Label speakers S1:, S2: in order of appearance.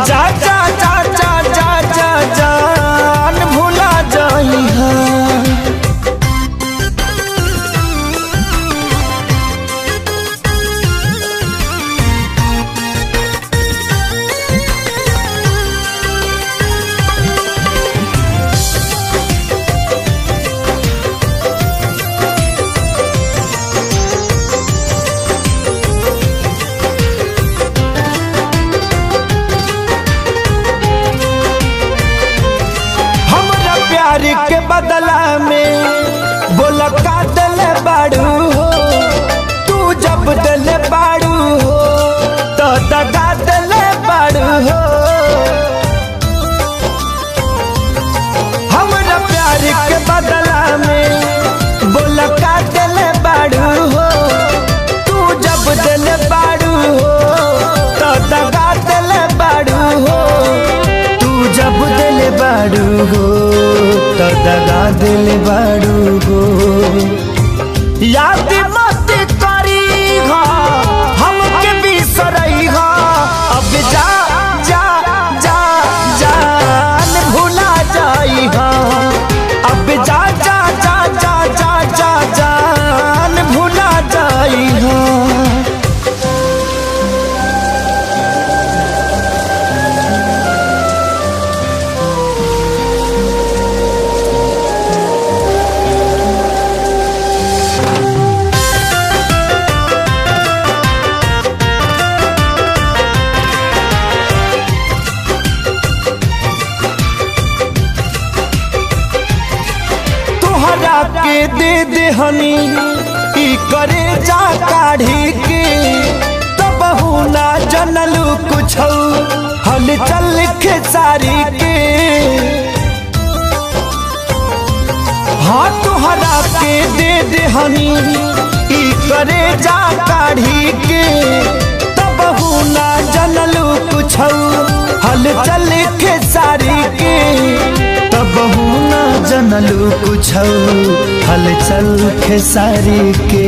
S1: जा जा जा जा जा जा जान भुला जाई हा। के बदला में बोला का दिल बाड़ू हो, तू जब दिल बाड़ू हो तो दगा दिल बाड़ू हो। हमरा प्यार के बदला में बोला का दिल बाड़ू हो, तू जब दिल बाड़ू हो तो दगा दिल बाड़ू हो। तू जब दिल बाड़ू हो तो दगा दिल बाड़ू हो। याद मत करी हा हमके बिसरई हा, अब जा जा जा जान भुला जाई हा। अब जा जा जा जा जा जा जान भुला जाई हा। के दे दे हनी ई करे जा काढ़ी के, तब ना जनलू कुछ हल चल खेसारी के। हाँ तुहरा के दे दे हनी ई करे जा काढ़ी के, तब ना जनलू कुछ हल चल खेसारी के। तब ना जनलू कुछ हल चल खेसारी के।